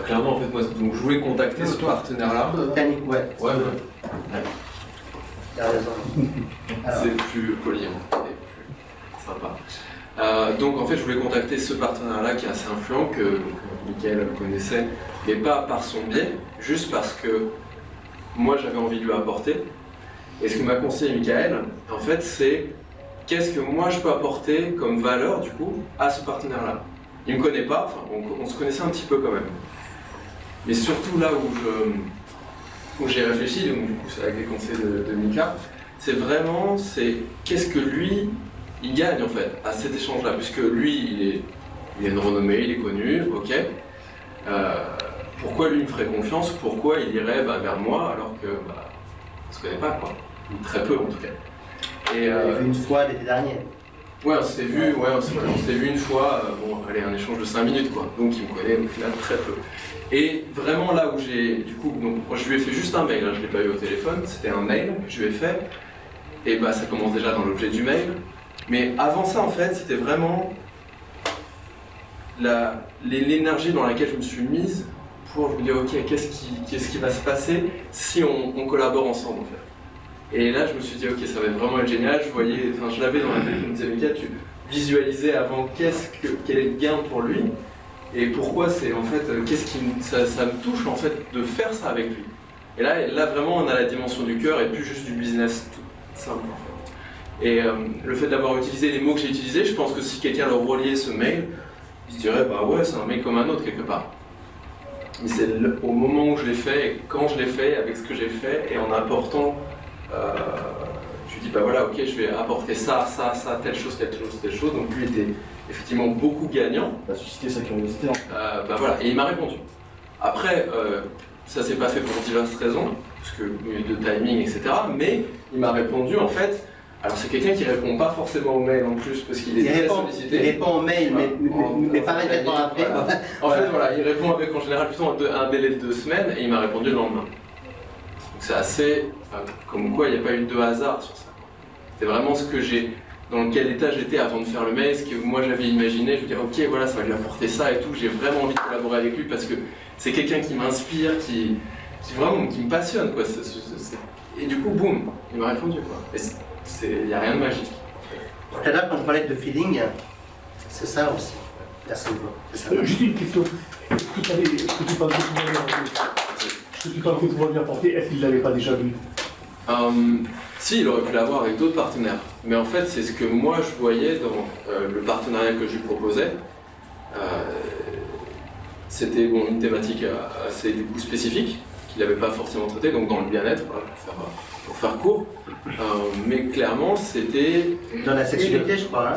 clairement, en fait, moi, donc, je voulais contacter ce partenaire-là. Ouais. Ouais. T'as raison. C'est plus poli, hein, et plus sympa. Donc en fait, je voulais contacter ce partenaire-là qui est assez influent, que Michael connaissait, mais pas par son biais, juste parce que moi j'avais envie de lui apporter. Et ce que m'a conseillé Michael, en fait, c'est qu'est-ce que moi je peux apporter comme valeur, du coup, à ce partenaire-là. Il me connaît pas, enfin, on se connaissait un petit peu quand même. Mais surtout là où j'ai réfléchi, donc du coup c'est avec les conseils de Mika, c'est vraiment, qu'est-ce que lui, il gagne en fait à cet échange-là, puisque lui, il a une renommée, il est connu, ok. Pourquoi lui me ferait confiance, pourquoi il irait vers moi alors que on se connaît pas quoi, ou très peu en tout cas. Et une fois l'été dernier. Ouais, on s'était vu une fois, bon, allez, un échange de 5 minutes quoi, donc il me connaît au final très peu. Et vraiment là où j'ai, du coup, donc, moi, je lui ai fait juste un mail, hein, je ne l'ai pas eu au téléphone, c'était un mail que je lui ai fait, et ça commence déjà dans l'objet du mail, mais avant ça en fait, c'était vraiment l'énergie dans laquelle je me suis mise pour me dire ok, qu'est-ce qui va se passer si on collabore ensemble en fait. Et là je me suis dit ok, ça va vraiment être génial, je l'avais dans la tête, je me disais Mika, tu visualisais avant quel est le gain pour lui. Et pourquoi c'est en fait, ça me touche en fait de faire ça avec lui. Et là vraiment on a la dimension du cœur et plus juste du business tout simple en fait. Et le fait d'avoir utilisé les mots que j'ai utilisés, je pense que si quelqu'un leur reliait ce mail, il se dirait bah ouais c'est un mail comme un autre quelque part. Mais c'est au moment où je l'ai fait, et quand je l'ai fait, avec ce que j'ai fait, et en apportant, je lui dis bah voilà ok je vais apporter ça, telle chose. Donc lui était effectivement beaucoup gagnant. Ça a suscité sa curiosité. Voilà, et il m'a répondu. Après, ça s'est pas fait pour diverses raisons, parce que de timing, etc. Mais il m'a répondu en fait. Alors c'est quelqu'un qui répond pas forcément aux mails en plus, parce qu'il est très sollicité. Il répond aux mails, mais pas immédiatement après. Voilà. En fait, voilà, il répond avec en général plutôt un délai de 2 semaines, et il m'a répondu le lendemain. Donc c'est assez, comme quoi il n'y a pas eu de hasard sur ça. C'est vraiment ce que dans quel état j'étais avant de faire le mail, ce que moi j'avais imaginé, je me disais ok voilà ça va lui apporter ça et tout, j'ai vraiment envie de collaborer avec lui parce que c'est quelqu'un qui m'inspire, qui me passionne quoi. Et du coup boum, il m'a répondu quoi. Il n'y a rien de magique. Tout à l'heure quand on parlait de feeling, c'est ça aussi. Merci beaucoup. Juste une question, est-ce que tu penses que pouvoir lui apporter, est-ce qu'il ne l'avait pas déjà vu? Si, il aurait pu l'avoir avec d'autres partenaires. Mais en fait, c'est ce que moi je voyais dans le partenariat que je lui proposais. C'était une thématique assez du coup spécifique, qu'il n'avait pas forcément traité, donc dans le bien-être, voilà, pour faire court. Mais clairement, c'était... Dans la sexualité, je crois. Hein.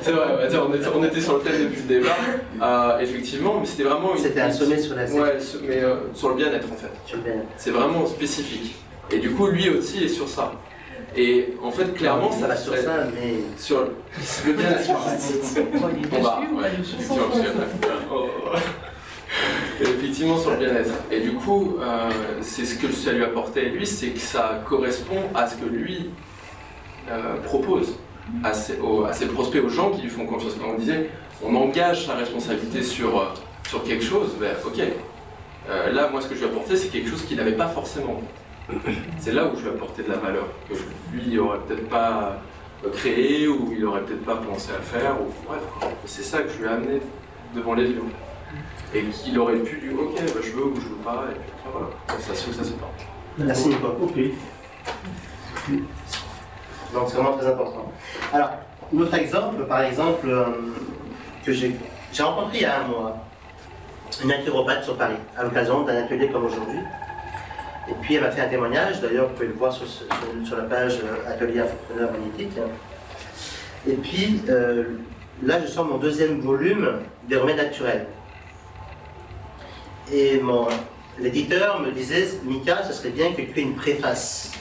C'est vrai, on était sur le thème depuis le départ, effectivement, mais c'était vraiment... C'était un sommet sur la sexualité. Ouais, mais sur le bien-être en fait. Sur le bien-être. C'est vraiment spécifique. Et du coup, lui aussi est sur ça. Et en fait, clairement, ça va sur ça, mais... Sur le bien-être. On va, effectivement sur le bien-être. Et du coup, c'est ce que ça lui apportait lui, c'est que ça correspond à ce que lui propose à ses prospects, aux gens qui lui font confiance. Quand on disait, on engage sa responsabilité sur quelque chose, ok. Là, moi, ce que je lui apportais, c'est quelque chose qu'il n'avait pas forcément. C'est là où je lui apportais de la valeur, que lui, il n'aurait peut-être pas créé, ou il n'aurait peut-être pas pensé à faire, ou bref. C'est ça que je lui ai amené devant les yeux. Et qu'il aurait pu dire ok, je veux ou je veux pas, et puis voilà, ça se part. Merci Nico. Ok. Donc c'est vraiment très important. Alors, un autre exemple, par exemple, que j'ai rencontré il y a un mois, une naturopathe sur Paris, à l'occasion d'un atelier comme aujourd'hui. Et puis elle m'a fait un témoignage, d'ailleurs vous pouvez le voir sur la page Atelier Entrepreneur Magnétique. Et puis là je sors mon 2e volume des remèdes naturels. Et l'éditeur me disait, Mika, ce serait bien que tu aies une préface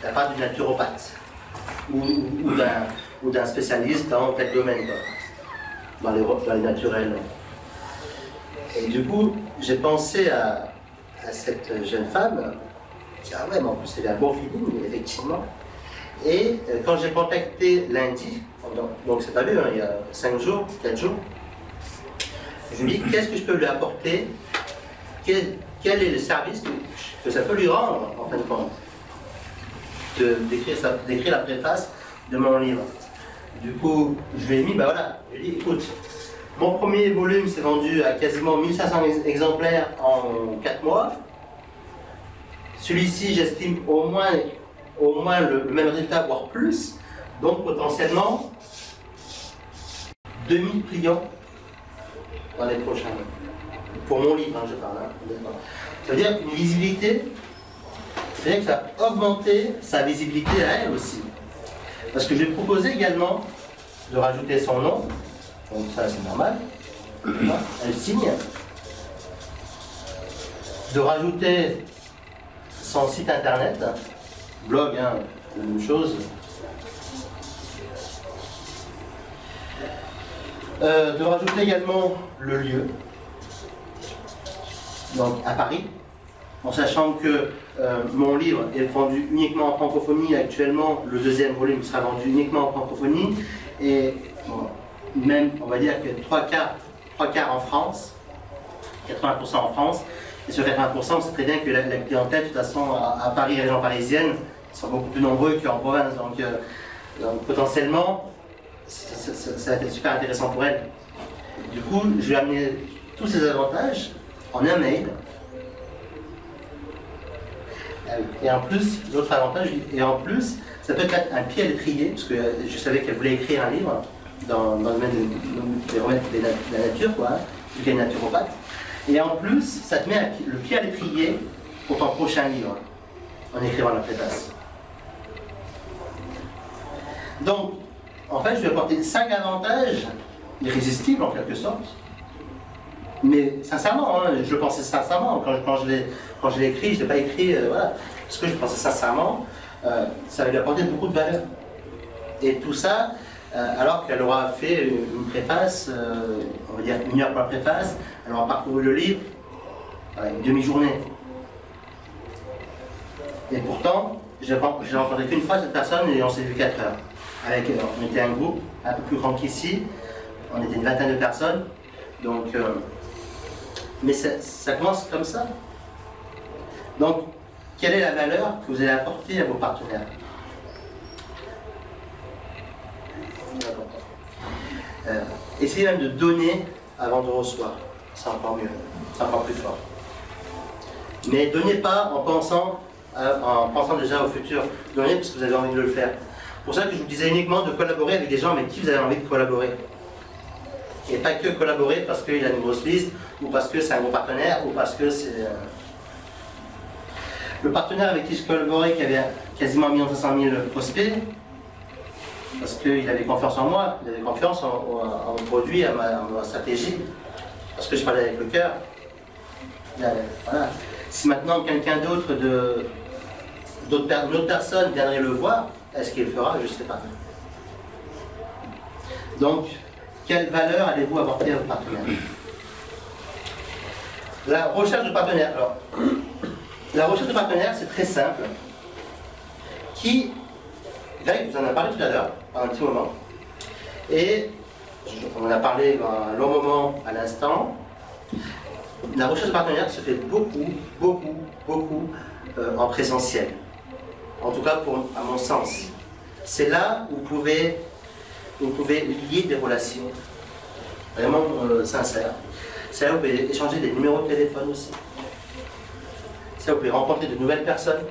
de la part du naturopathe ou d'un spécialiste dans tel domaine, quoi, dans les naturels. Et du coup, j'ai pensé à cette jeune femme, qui ah ouais, mais en plus elle a un bon feeling, effectivement. Et quand j'ai contacté lundi, donc c'est pas vu, hein, il y a 5 jours, 4 jours, Je me dis, qu'est-ce que je peux lui apporter? Quel est le service que ça peut lui rendre, en fin de compte, d'écrire la préface de mon livre. Du coup, je lui ai mis, ben voilà, je lui ai dit, écoute, mon premier volume s'est vendu à quasiment 1500 exemplaires en 4 mois. Celui-ci, j'estime au moins le même résultat, voire plus. Donc, potentiellement, 2000 clients dans les prochains mois. Pour mon livre, hein, je parle. Hein, ça veut dire une visibilité, c'est-à-dire que ça a augmenté sa visibilité à elle aussi. Parce que je lui ai proposé également de rajouter son nom, donc ça c'est normal, elle signe, de rajouter son site internet, blog, hein, la même chose, de rajouter également le lieu, donc à Paris, en sachant que mon livre est vendu uniquement en francophonie. Actuellement, le deuxième volume sera vendu uniquement en francophonie, et bon, même, on va dire que 3 quarts en France, 80% en France, et sur 80%, on sait très bien que la clientèle, de toute façon, à Paris, les région parisienne, sont beaucoup plus nombreux qu'en province, donc potentiellement, ça va être super intéressant pour elle. Du coup, je vais amener tous ces avantages en un mail. Et en plus, l'autre avantage, et en plus, ça peut être un pied à l'étrier, parce que je savais qu'elle voulait écrire un livre dans le domaine de la nature, quoi, vu qu'elle est naturopathe. Et en plus, ça te met le pied à l'étrier pour ton prochain livre, en écrivant la préface. Donc, en fait, je vais apporter 5 avantages irrésistibles, en quelque sorte. Mais sincèrement, hein, je le pensais sincèrement, quand je l'ai écrit, je ne l'ai pas écrit, voilà, parce que je pensais sincèrement, ça va lui apporter beaucoup de valeur. Et tout ça, alors qu'elle aura fait une préface, on va dire 1 heure pour la préface, elle aura parcouru le livre, une demi-journée. Et pourtant, je n'ai rencontré qu'une fois cette personne et on s'est vu 4 heures. On était un groupe un peu plus grand qu'ici, on était une vingtaine de personnes, donc... mais ça commence comme ça. Donc, quelle est la valeur que vous allez apporter à vos partenaires? Essayez même de donner avant de recevoir. C'est encore mieux, c'est encore plus fort. Mais donnez pas en pensant déjà au futur. Donnez parce que vous avez envie de le faire. C'est pour ça que je vous disais uniquement de collaborer avec des gens avec qui vous avez envie de collaborer. Et pas que collaborer parce qu'il a une grosse liste, ou parce que c'est un gros partenaire, ou parce que c'est... Le partenaire avec qui je collaborais, qui avait quasiment 1 500 000 prospects, parce qu'il avait confiance en moi, il avait confiance en mon produit, à ma stratégie, parce que je parlais avec le cœur. Voilà. Si maintenant quelqu'un d'autre, une autre personne viendrait le voir, est-ce qu'il le fera? Je ne sais pas. Donc, quelle valeur allez-vous apporter à vos partenaires? La recherche de partenaires. Alors, la recherche de partenaires, c'est très simple. Greg vous en a parlé tout à l'heure, pendant un petit moment. Et on en a parlé un long moment à l'instant. La recherche de partenaires se fait beaucoup en présentiel. En tout cas, à mon sens. C'est là où vous pouvez lier des relations vraiment sincères. C'est là où vous pouvez échanger des numéros de téléphone aussi. C'est là où vous pouvez rencontrer de nouvelles personnes.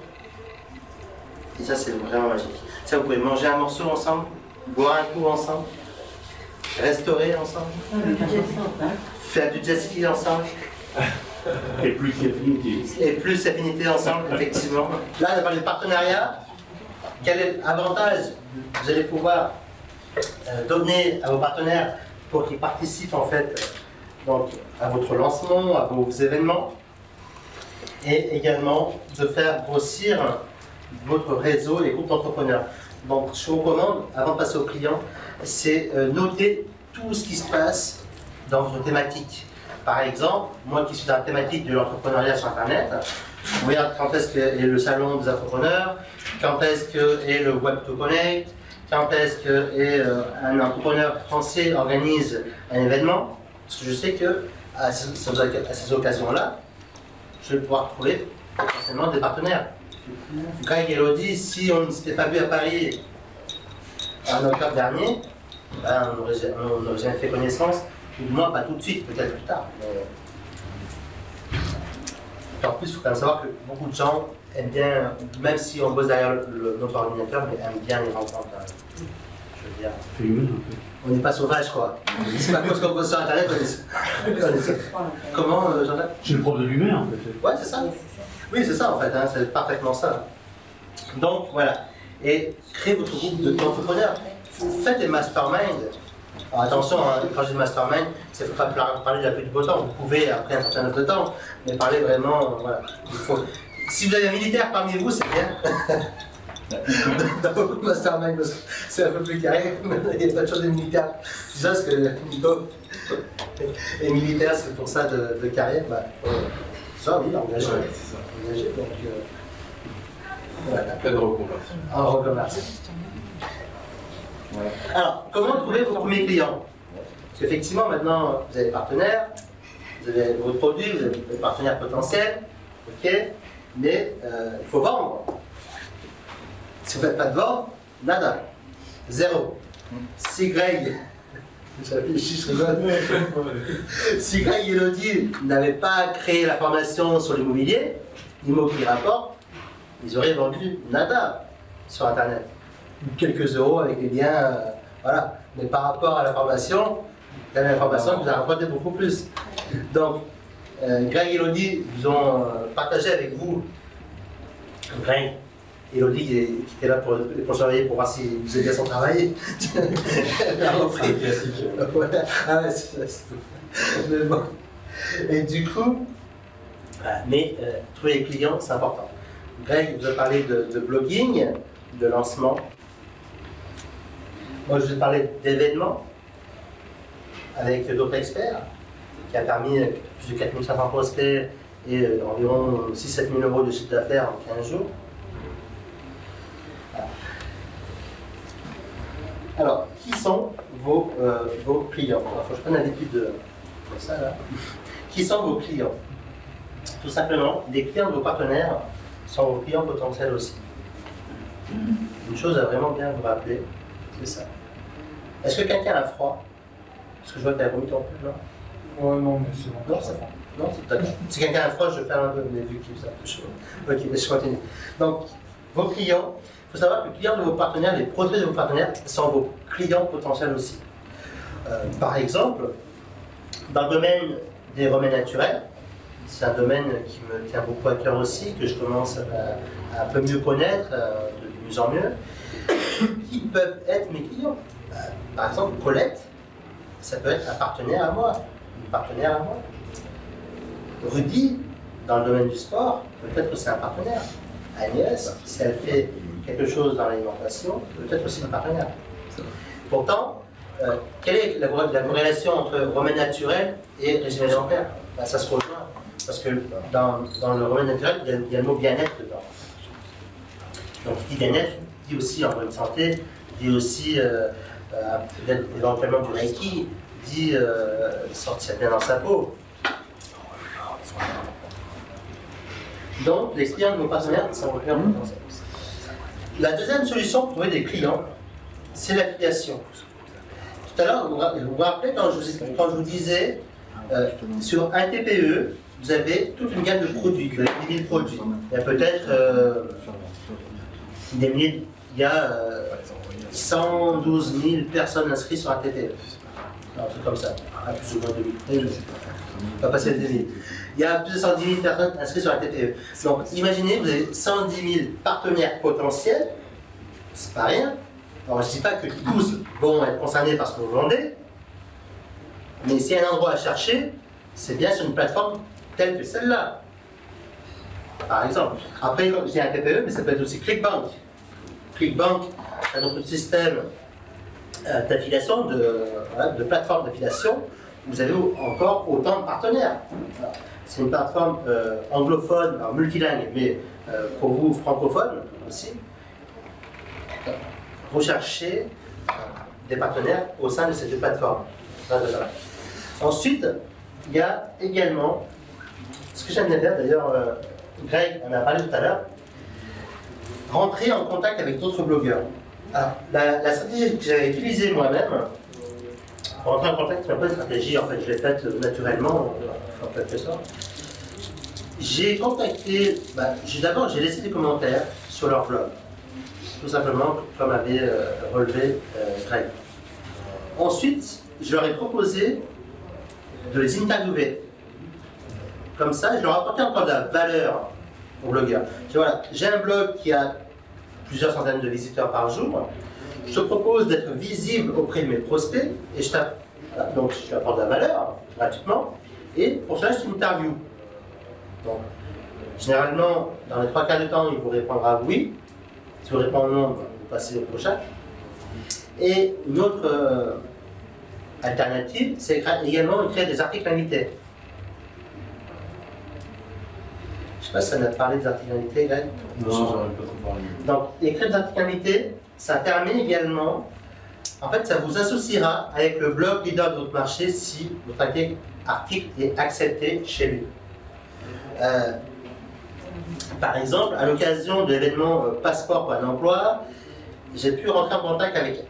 Et ça, c'est vraiment magique. C'est là où vous pouvez manger un morceau ensemble, boire un coup ensemble, restaurer ensemble, faire du jet ski ensemble. Et plus d'affinité. Et plus d'affinité ensemble, effectivement. Là, on a parlé de partenariat. Quel est l'avantage que vous allez pouvoir donner à vos partenaires pour qu'ils participent en fait donc, à votre lancement, à vos événements, et également de faire grossir votre réseau et groupe d'entrepreneurs. Donc, je vous recommande, avant de passer aux clients, c'est noter tout ce qui se passe dans votre thématique. Par exemple, moi qui suis dans la thématique de l'entrepreneuriat sur Internet, je regarde quand est-ce qu'est le salon des entrepreneurs, quand est-ce qu'est le Web to Connect, quand est-ce qu'un entrepreneur français organise un événement. Parce que je sais que à ces occasions-là, je vais pouvoir trouver forcément des partenaires. Greg et Elodie, si on ne s'était pas vu à Paris en octobre dernier, ben, on n'aurait jamais fait connaissance, ou du moins pas tout de suite, peut-être plus tard. Mais... En plus, il faut quand même savoir que beaucoup de gens aiment bien, même si on bosse derrière notre ordinateur, mais aiment bien les rencontres. Je veux dire, on n'est pas sauvage, quoi. C'est pas parce qu'on bosse sur Internet, Comment, Jean-Jacques? C'est le problème de l'humain, en fait. Ouais, c'est ça. Oui, c'est ça, en fait, hein, c'est parfaitement ça. Donc, voilà. Et créez votre groupe d'entrepreneurs. Faites des masterminds. Alors, attention, hein, quand je dis mastermind, il ne faut pas parler de la pluie du beau temps. Vous pouvez, après un certain nombre de temps, mais parler vraiment, voilà. Si vous avez un militaire parmi vous, c'est bien. Dans beaucoup de mastermind, parce que c'est un peu plus carré, il n'y a pas toujours des militaires. C'est ça, parce que les militaires, c'est pour ça de carrière. Bah, ça, oui, engagé. Ouais, c'est ça. Engagé, donc, voilà. Pas de reconversion. En reconversion. Alors, comment trouver vos premiers clients? Parce qu'effectivement, maintenant, vous avez des partenaires, vous avez vos produits, vous avez des partenaires potentiels, ok, mais il faut vendre. Si vous ne faites pas de vente, nada. Zéro. Si Greg, si Greg et Elodie n'avaient pas créé la formation sur l'immobilier, l'immo qui rapporte, ils auraient vendu nada sur Internet. Quelques euros avec les liens, voilà. Mais par rapport à la formation vous a rapporté beaucoup plus. Donc, Greg et Elodie vous ont partagé avec vous, Greg, Elodie qui était là pour surveiller, pour voir si vous aviez bien son travail. La reprise. Classique. Voilà. Ah ouais, c'est mais bon. Et du coup, trouver les clients, c'est important. Greg vous a parlé de blogging, de lancement. Moi, je vais parler d'événements avec d'autres experts, qui a permis plus de 4500 prospects et environ 6-7 000 euros de chiffre d'affaires en 15 jours. Alors, qui sont vos clients? Il faut que je prenne l'habitude de ça là. Qui sont vos clients? Tout simplement, les clients de vos partenaires sont vos clients potentiels aussi. Une chose à vraiment bien vous rappeler, c'est ça. Est-ce que quelqu'un a froid? Parce que je vois que tu as vomi ton peu, non? Ouais, non, mais c'est bon. Non, c'est bon. Non, c'est d'accord. Si quelqu'un a froid, je vais faire un peu, mais vu qu'il est un peu chaud. Ok, mais je continue. Donc, vos clients, il faut savoir que les clients de vos partenaires, les prospects de vos partenaires, sont vos clients potentiels aussi. Par exemple, dans le domaine des remèdes naturels, c'est un domaine qui me tient beaucoup à cœur aussi, que je commence à un peu mieux connaître, de mieux en mieux. Qui peuvent être mes clients? Par exemple, Colette, ça peut être un partenaire à moi, une partenaire à moi. Rudy, dans le domaine du sport, peut-être que c'est un partenaire. Agnès, si elle fait quelque chose dans l'alimentation, peut-être aussi un partenaire. Pourtant, quelle est la corrélation entre remède naturel et régime alimentaire? Ben, ça se rejoint, parce que dans le remède naturel, il y a le mot bien-être dedans. Donc, qui dit bien-être, dit aussi en bonne santé, dit aussi peut-être éventuellement du Reiki, dit sortir bien dans sa peau. Donc, les clients de nos partenaires sont vos clients potentiels. La deuxième solution pour trouver des clients, c'est l'affiliation. Tout à l'heure, vous vous rappelez quand je vous disais, sur un TPE, vous avez toute une gamme de produits, vous avez 10 000 produits. Il y a peut-être des milliers, il y a 112 000 personnes inscrites sur un TPE. Un truc comme ça. Plus ou moins 2000. Je ne sais pas. On va passer les 2000. Il y a plus de 110 000 personnes inscrites sur un TPE. Donc imaginez, vous avez 110 000 partenaires potentiels. C'est pas rien. Alors je ne dis pas que tous vont être concernés par ce que vous vendez. Mais s'il y a un endroit à chercher, c'est bien sur une plateforme telle que celle-là. Par exemple. Après, je dis un TPE, mais ça peut être aussi ClickBank. ClickBank, c'est notre système d'affiliation, de plateforme d'affiliation. Vous avez encore autant de partenaires. C'est une plateforme anglophone, alors multilingue, mais pour vous francophone aussi. Recherchez des partenaires au sein de cette plateforme. Ensuite, il y a également, ce que j'aime bien faire, d'ailleurs, Greg en a parlé tout à l'heure, rentrer en contact avec d'autres blogueurs. Alors, la stratégie que j'avais utilisée moi-même, pour rentrer en contact, c'est un peu une stratégie, en fait, je l'ai faite naturellement, en quelque sorte. J'ai contacté, d'abord j'ai laissé des commentaires sur leur blog, tout simplement comme avait relevé Greg. Ensuite, je leur ai proposé de les interviewer. Comme ça, je leur apportais encore de la valeur aux blogueurs. Voilà, j'ai un blog qui a plusieurs centaines de visiteurs par jour. Je te propose d'être visible auprès de mes prospects et voilà, donc je t'apporte de la valeur gratuitement. Et pour cela, je t'interview. Donc, généralement, dans les 3 quarts du temps, il vous répondra oui. Si vous répondez non, vous passez au prochain. Et une autre alternative, c'est également de créer des articles invités. Je ne sais pas si ça a parlé des articles invités, Greg. Non, j'en ai pas trop parlé. Donc, écrire des articles invités, ça permet également, en fait, ça vous associera avec le blog leader de votre marché si votre article est accepté chez lui. Par exemple, à l'occasion de l'événement Passeport pour un emploi, j'ai pu rentrer en contact avec,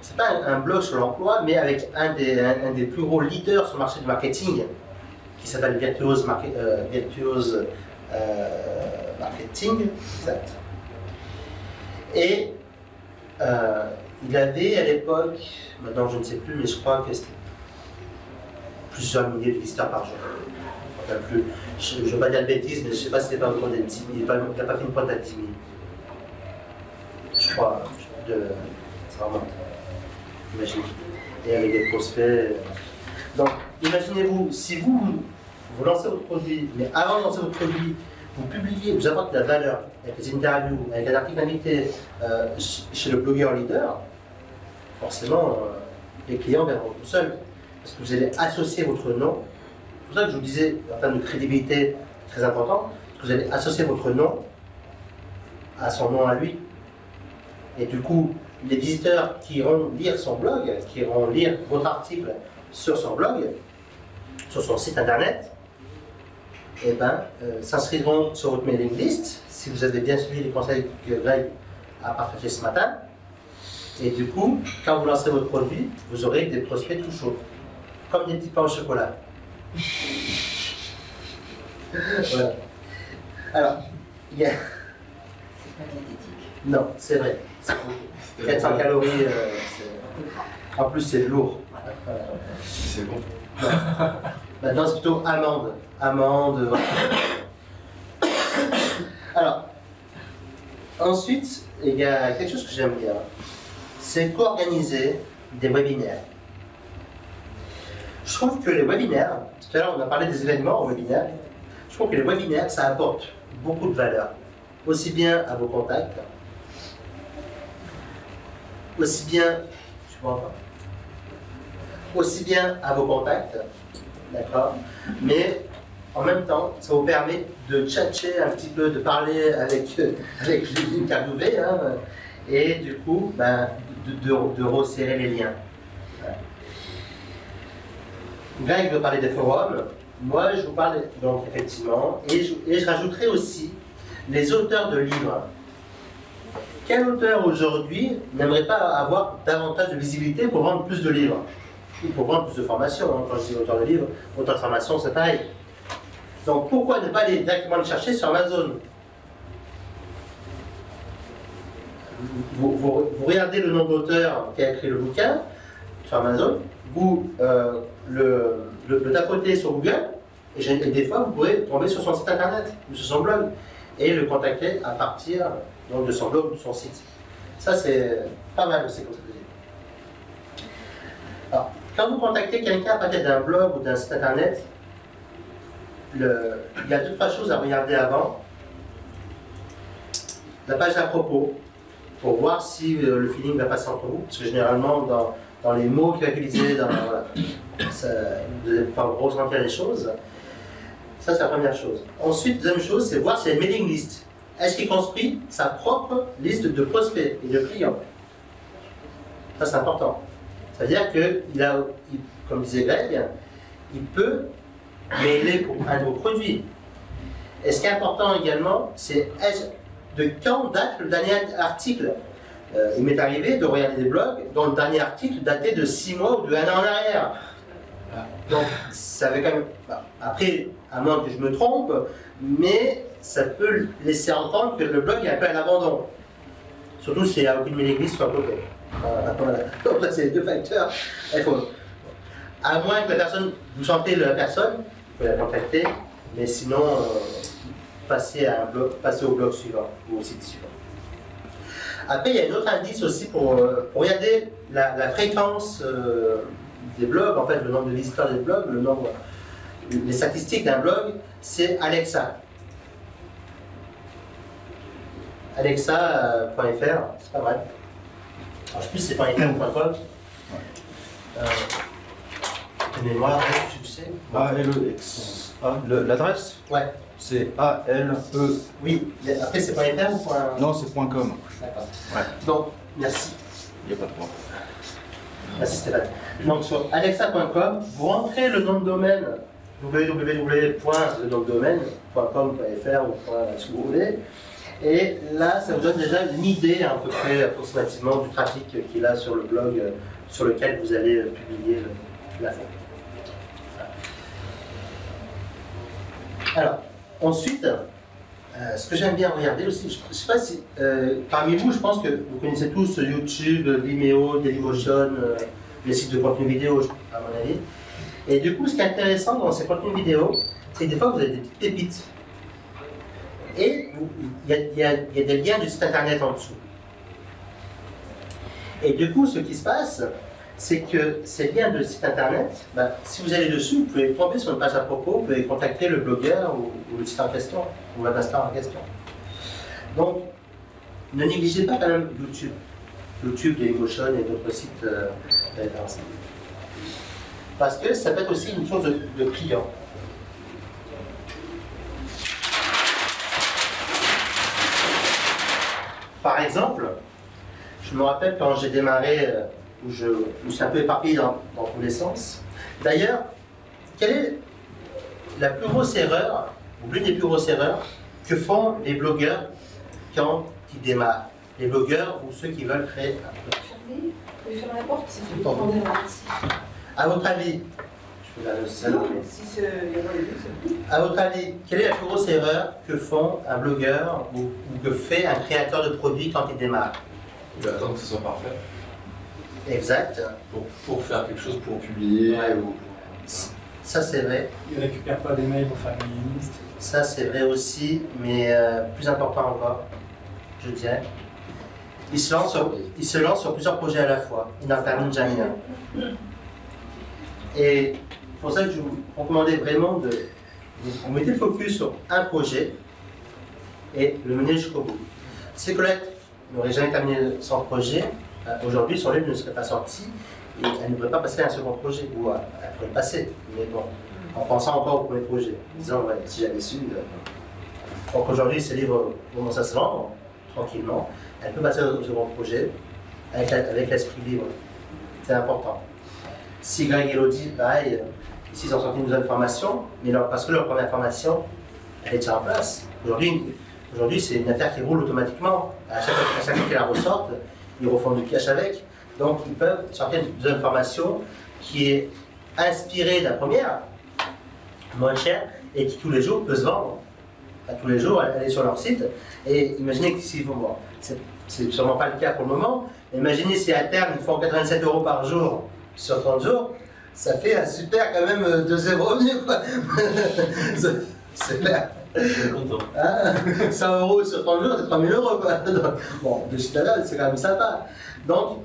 c'est pas un blog sur l'emploi, mais avec un des plus gros leaders sur le marché du marketing, qui s'appelle Virtuose Marketing, exact. Et il avait à l'époque, maintenant je ne sais plus, mais je crois que c'était plusieurs milliers de visiteurs par jour. Enfin, plus, je ne veux pas dire de bêtises, mais je ne sais pas si c'était pas autour des 10 000, il n'a pas fait une pointe à 10 000. Je crois, ça remonte. Imaginez. Et avec des prospects. Donc, imaginez-vous, si vous lancez votre produit, mais avant de lancer votre produit, vous publiez, vous apportez de la valeur avec des interviews, avec un article invité chez le blogueur leader, forcément, les clients viendront tout seuls. Parce que vous allez associer votre nom. C'est pour ça que je vous disais, en termes de crédibilité, très important, que vous allez associer votre nom à son nom à lui. Et du coup, les visiteurs qui iront lire son blog, qui iront lire votre article sur son blog, sur son site internet, eh ben, s'inscriront sur votre mailing list, si vous avez bien suivi les conseils que Greg a partagés ce matin. Et du coup, quand vous lancerez votre produit, vous aurez des prospects tout chauds, comme des petits pains au chocolat. Voilà. Alors, il y a... C'est pas diététique. Non, c'est vrai. 400 calories, en plus c'est lourd. C'est bon. Maintenant c'est plutôt amande. Amande, voilà. Alors, ensuite, il y a quelque chose que j'aime bien. C'est co-organiser des webinaires. Je trouve que les webinaires, tout à l'heure on a parlé des événements en webinaire, je trouve que les webinaires ça apporte beaucoup de valeur, aussi bien à vos contacts, aussi bien à vos contacts, d'accord, mais en même temps ça vous permet de tchatcher un petit peu, de parler avec l'interviewé, hein, et du coup de resserrer les liens. Greg veut parler des forums, moi je vous parle donc effectivement, et je rajouterai aussi les auteurs de livres. Quel auteur aujourd'hui n'aimerait pas avoir davantage de visibilité pour vendre plus de livres? Ou pour vendre plus de formations, hein. Quand je dis auteur de livres, auteur de formation c'est pareil. Donc pourquoi ne pas aller directement le chercher sur Amazon? Vous regardez le nom d'auteur qui a écrit le bouquin sur Amazon, vous le tapotez sur Google, et des fois vous pourrez tomber sur son site internet ou sur son blog et le contacter à partir donc, de son blog ou de son site. Ça c'est pas mal aussi comme stratégie. Alors, quand vous contactez quelqu'un à partir d'un blog ou d'un site internet, il y a 2-3 choses à regarder avant. La page à propos, pour voir si le feeling va passer entre vous, parce que généralement dans les mots qu'il va utiliser, voilà, vous allez pouvoir ressentir les choses. Ça c'est la première chose. Ensuite, deuxième chose, c'est voir si la mailing list. Est-ce qu'il construit sa propre liste de prospects et de clients? Ça c'est important. C'est-à-dire que, comme disait Greg, il peut mailer pour un de vos produits. Et ce qui est important également, c'est de quand date le dernier article. Il m'est arrivé de regarder des blogs dont le dernier article datait de 6 mois ou de 1 an en arrière. Donc, ça avait quand même... Après, à moins que je me trompe, mais ça peut laisser entendre que le blog est un peu à l'abandon. Surtout s'il n'y a aucune l'église soit bloquée. Voilà. Donc là, c'est les deux facteurs. Il faut... À moins que la personne, vous sentez la personne, vous pouvez la contacter, mais sinon, passez au blog suivant ou au site suivant. Après, il y a un autre indice aussi pour regarder la fréquence des blogs, en fait, le nombre de visiteurs des blogs, les statistiques d'un blog, c'est Alexa. Alexa.fr, c'est pas mal. Alors, je sais plus si c'est .fr ou .com. De mémoire, tu sais. ALEX. L'adresse? Ouais. C'est ALE. Oui, après c'est .fr ou Non, c'est .com. D'accord. Ouais. Donc, merci. Il n'y a pas de point. Merci Stéphane. Donc sur alexa.com, vous rentrez le nom de domaine www.lenomdedomaine.com.fr ou ce que vous voulez. Et là, ça vous donne déjà une idée à peu près approximativement du trafic qu'il a sur le blog sur lequel vous allez publier la photo. Alors, ensuite, ce que j'aime bien regarder aussi, je ne sais pas si, parmi vous, je pense que vous connaissez tous YouTube, Vimeo, Dailymotion, les sites de contenu vidéo, à mon avis. Et du coup, ce qui est intéressant dans ces contenus vidéo, c'est que des fois, vous avez des petites pépites. Et il y a des liens du site internet en dessous. Et du coup, ce qui se passe, c'est que ces liens de site internet, si vous allez dessus, vous pouvez tomber sur une page à propos, vous pouvez contacter le blogueur ou le site en question, ou la master en question. Donc, ne négligez pas quand même YouTube. YouTube, Dailymotion et d'autres sites référencés. Parce que ça peut être aussi une source de clients. Par exemple, je me rappelle quand j'ai démarré, où c'est un peu éparpillé dans tous les sens. D'ailleurs, quelle est la plus grosse erreur, ou l'une des plus grosses erreurs, que font les blogueurs quand ils démarrent? Les blogueurs ou ceux qui veulent créer un blog. Vous pouvez fermer la porte, c'est celui qui prend des marques. À votre avis, je vais regarder ça. À votre avis, quelle est la plus grosse erreur que font un blogueur ou que fait un créateur de produits quand il démarre? Il va attendre que ce soit parfait. Exact. Pour faire quelque chose, pour publier. Ouais. Ou... Ça c'est vrai. Il ne récupère pas des mails pour faire une liste. Ça c'est vrai aussi, mais plus important encore, je dirais. Il se lance sur plusieurs projets à la fois. Il n'en termine jamais un. Et pour ça que je vous recommandais vraiment de mettre le focus sur un projet et le mener jusqu'au bout. Ces collègues n'auraient jamais terminé son projet. Aujourd'hui, son livre ne serait pas sorti et elle ne pourrait pas passer à un second projet. Ou elle pourrait le passer, mais bon, en pensant encore au premier projet. En disant, ouais, si j'avais su. Donc aujourd'hui, ce livre commence à se vendre tranquillement. Elle peut passer au second projet avec l'esprit libre. C'est important. Si Greg et Elodie, pareil, ici ils ont sorti une nouvelle formation, mais parce que leur première formation, elle est déjà en place. Aujourd'hui, c'est une affaire qui roule automatiquement. À chaque fois qu'ils la ressortent, ils refont du cash avec. Donc ils peuvent sortir une deuxième formation qui est inspirée de la première, moins chère, et qui tous les jours peut se vendre. Tous les jours, elle est sur leur site. Et imaginez que si vous... c'est sûrement pas le cas pour le moment. Imaginez si à terme ils font 87 € par jour sur 30 jours, ça fait un super quand même deuxième revenu quoi. C'est clair. Ah, 100 € sur 30 jours, c'est 3000 € quoi. Bon, de ce là c'est quand même sympa. Donc,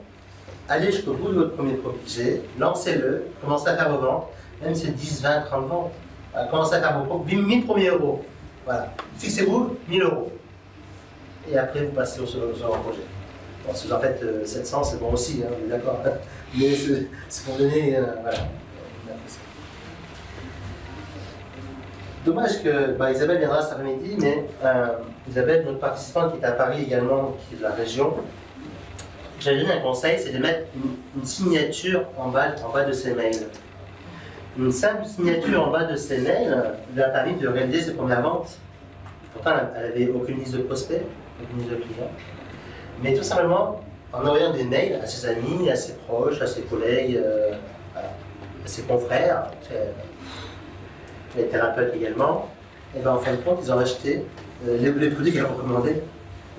allez jusqu'au bout de votre premier projet, lancez-le, commencez à faire vos ventes, même si c'est 10, 20, 30 ventes. Commencez à faire vos 1000 premiers euros. Voilà. Fixez-vous 1000 €. Et après, vous passez au second projet. Bon, si vous en faites 700, c'est bon aussi, hein, on est d'accord. Mais c'est pour donner. Voilà. Dommage que Isabelle viendra cet après-midi, mais Isabelle, notre participante qui est à Paris également, qui est de la région, j'ai donné un conseil, c'est de mettre une signature en bas de ses mails. une simple signature en bas de ses mails lui a permis de réaliser ses premières ventes. Pourtant, elle n'avait aucune liste de prospects, aucune liste de clients. Mais tout simplement, en envoyant des mails à ses amis, à ses proches, à ses collègues, voilà, à ses confrères, les thérapeutes également, et ben en fin de compte, ils ont acheté les produits qu'elle recommandait.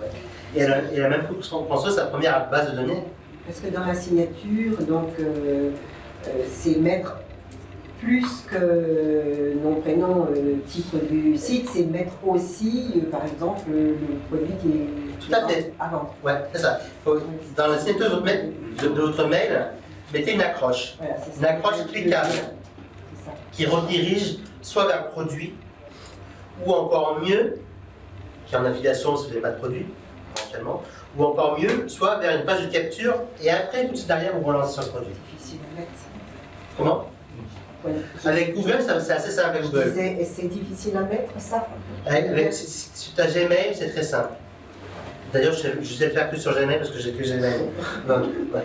Ouais. Et elle a même construit sa première base de données. Parce que dans la signature, donc, c'est mettre plus que nom, prénom, titre du site, c'est mettre aussi, par exemple, le produit qui est Tout à fait. avant. Ouais, c'est ça. Dans la signature de votre mail, mettez une accroche. Voilà, c'est Une ça. accroche cliquable C'est ça. qui redirige soit vers le produit, ou encore mieux, qui est en affiliation si vous n'avez pas de produit, éventuellement, ou encore mieux, soit vers une page de capture, et après, tout de suite derrière, vous relancez sur le produit. Difficile à mettre. Comment? Ouais. Avec Google, c'est assez simple avec Je Google. disais, et c'est difficile à mettre, ça? Si tu as Gmail, c'est très simple. D'ailleurs, je sais le faire que sur Gmail parce que j'ai que Gmail. Donc, ouais.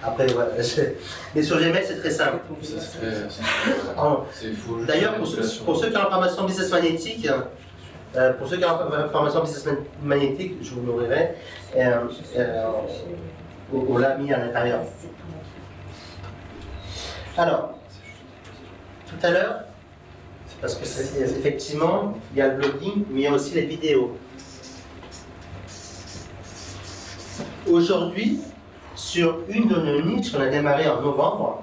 Après, voilà. Mais sur Gmail, c'est très simple. Ça se fait. C'est fou. D'ailleurs, pour ceux qui ont la formation business magnétique, je vous l'ouvrirai, on l'a mis à l'intérieur. Alors, tout à l'heure, c'est parce que effectivement, il y a le blogging, mais il y a aussi les vidéos. Aujourd'hui, sur une de nos niches qu'on a démarré en novembre,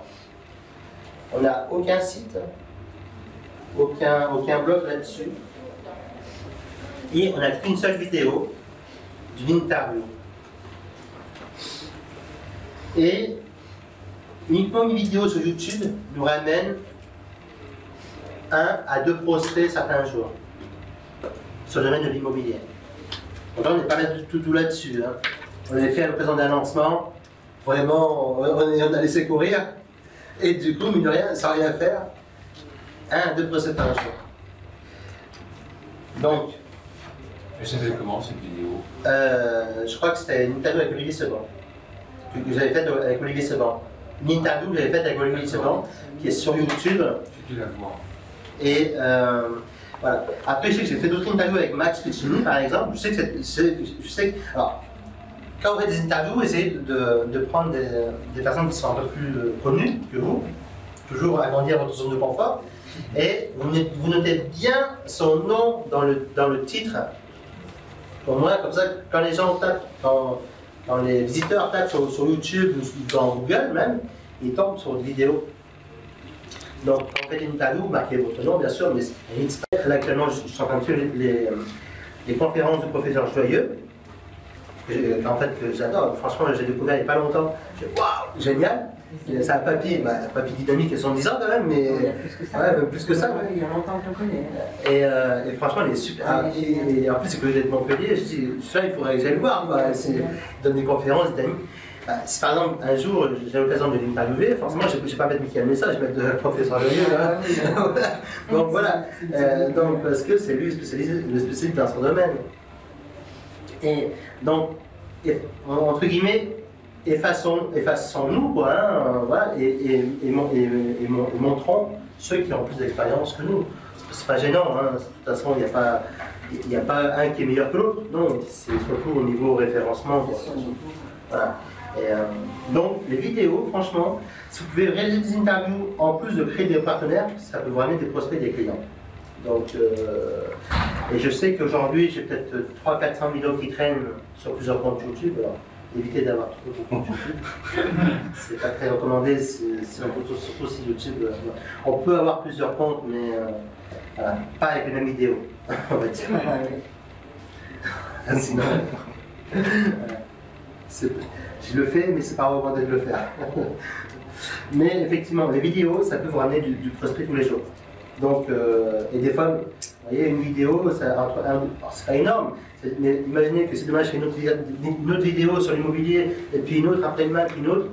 on n'a aucun site, aucun blog là-dessus, et on n'a qu'une seule vidéo d'une interview. Et uniquement une vidéo sur YouTube nous ramène 1 à 2 prospects certains jours sur le domaine de l'immobilier. Donc là, on n'est pas du tout là-dessus. Hein. On avait fait à l'occasion d'un lancement, vraiment, on a laissé courir, et du coup, mine de rien, sans rien faire, 1 à 2 prospects par jour. Donc, Elle s'appelle comment cette vidéo? je crois que c'était une interview avec Olivier Seban, que j'avais faite avec Olivier Seban. Une interview que j'avais faite avec Olivier Seban, qui est sur YouTube. J'ai dû la voir. Et voilà. Après, je sais que j'ai fait d'autres interviews avec Max Piccini, par exemple. Je sais que alors, quand vous faites des interviews, essayez de prendre des personnes qui sont un peu plus connues que vous, toujours agrandir votre zone de confort. Et vous notez bien son nom dans le titre. Pour moi, comme ça, quand les gens tapent, quand les visiteurs tapent sur YouTube ou dans Google même, ils tombent sur une vidéo. Donc, quand vous faites une interview, vous marquez votre nom, bien sûr, mais là, actuellement, je suis en train de suivre les conférences du professeur Joyeux, en fait, que j'adore. Franchement, j'ai découvert il n'y a pas longtemps. J'ai dit, waouh, génial! C'est un papy dynamique, ils sont 10 ans quand même, mais. Il y a plus que ça. Ouais, plus que ça. Ouais, il y a longtemps qu'on connaît. Et franchement, il est super. Et en plus, c'est que vous êtes de Montpellier, je dis, ça, il faudrait que j'aille le voir. Il donne des conférences, des amis. Si par exemple, un jour, j'ai l'occasion de l'interviewer, forcément, je ne vais pas mettre Michael Message, je vais mettre le professeur Joyeux. Donc voilà. Donc, parce que c'est lui le spécialiste dans son domaine. Et donc, entre guillemets, effaçons-nous, quoi, hein, voilà, et montrons ceux qui ont plus d'expérience que nous. C'est pas gênant, hein, de toute façon, il n'y a pas un qui est meilleur que l'autre, non, c'est surtout au niveau référencement. Voilà. Et, donc, les vidéos, franchement, si vous pouvez réaliser des interviews en plus de créer des partenaires, ça peut vous ramener des prospects et des clients. Donc, et je sais qu'aujourd'hui, j'ai peut-être 300-400 vidéos qui traînent sur plusieurs comptes YouTube. Alors, évitez d'avoir trop de comptes YouTube. C'est pas très recommandé, surtout si YouTube. On peut avoir plusieurs comptes, mais voilà, pas avec les mêmes vidéos, on va dire. Sinon, je le fais, mais c'est pas recommandé de le faire. Mais effectivement, les vidéos, ça peut vous ramener du prospect tous les jours. Donc, et des fois, vous voyez, une vidéo, c'est pas énorme. Mais imaginez que si demain je fais une autre vidéo sur l'immobilier, et puis une autre après demain, puis une autre,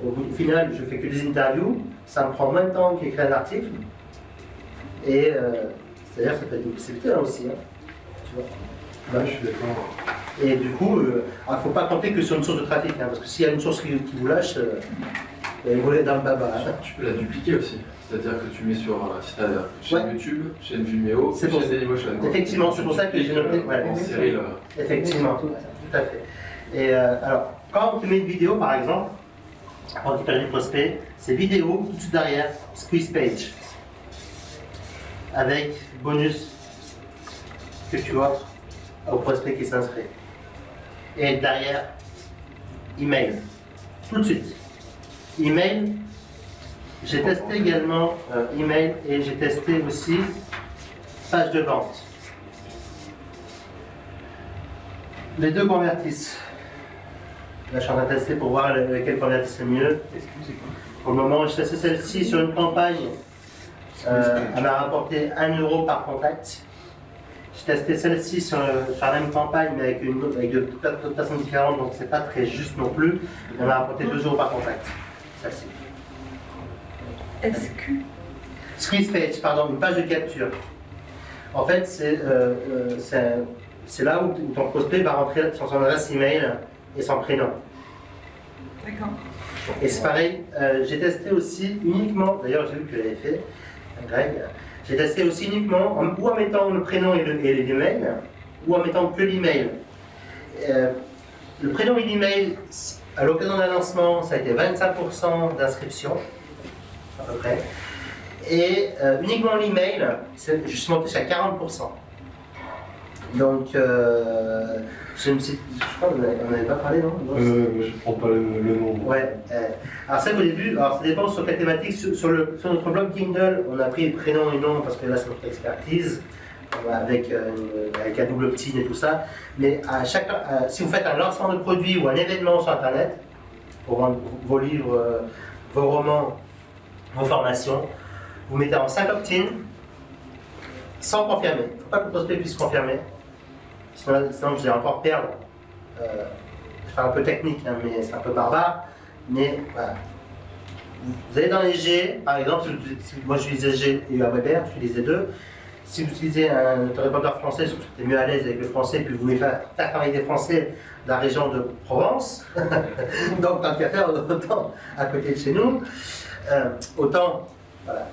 au final, je fais que des interviews, ça me prend moins de temps qu'écrire un article. Et c'est-à-dire que ça peut être une possibilité là aussi. Hein, tu vois. Ouais, je suis d'accord. Et du coup, il ne faut pas compter que sur une source de trafic, hein, parce que s'il y a une source qui vous lâche, Et vous voulez dans le baba. Hein. Tu peux la dupliquer aussi. C'est-à-dire que tu mets sur si t'as chaîne Ouais. YouTube, chaîne Vimeo, C'est pour chaîne ça. Dailymotion. Effectivement, c'est pour ça que j'ai noté. Ouais. En série, là. Effectivement, tout à fait. Et alors, quand on te met une vidéo, par exemple, pour récupérer du prospect, c'est vidéo, tout de suite derrière, squeeze page. Avec bonus que tu offres au prospect qui s'inscrit. Et derrière, email. Tout de suite. Email, j'ai testé également email et j'ai testé aussi page de vente. Les deux convertissent. Là, je suis en train de tester pour voir lequel convertissent le mieux. Pour le moment, j'ai testé celle-ci sur une campagne. Elle m'a rapporté 1 euro par contact. J'ai testé celle-ci sur la même campagne, mais avec deux personnes différentes, donc c'est pas très juste non plus. Elle m'a rapporté 2 euros par contact. Celle-ci. SQ. Squeeze page, pardon, une page de capture. En fait, c'est là où ton prospect va rentrer son adresse email et son prénom. D'accord. Et c'est pareil, j'ai testé aussi uniquement, d'ailleurs j'ai vu que tu l'avais fait, Greg, j'ai testé aussi uniquement ou en mettant le prénom et l'email, ou en mettant que l'email. Le prénom et l'email, à l'occasion d'un lancement, ça a été 25% d'inscription, à peu près. Et uniquement l'email, je suis monté jusqu'à 40%. Donc, je crois qu'on n'avait pas parlé, non? Je ne prends pas le nom. Ouais. Alors ça, au début, alors ça dépend sur quelle thématique. Sur notre blog Kindle, on a pris prénom et nom parce que là, c'est notre expertise, avec un double opt-in et tout ça. Mais si vous faites un lancement de produit ou un événement sur Internet, pour vendre vos livres, vos romans, vos formations, vous mettez en 5 opt-in, sans confirmer. Il ne faut pas que le prospect puisse confirmer. Sinon vous allez encore perdre. Je parle un peu technique, hein, mais c'est un peu barbare. Mais voilà. Vous allez dans les G, par exemple, moi j'utilisais G et Weber, j'utilisais deux. Si vous utilisez un autorépondeur français, si vous êtes mieux à l'aise avec le français, puis vous voulez faire travailler des Français de la région de Provence, donc tant qu'à faire, autant à côté de chez nous, autant, voilà.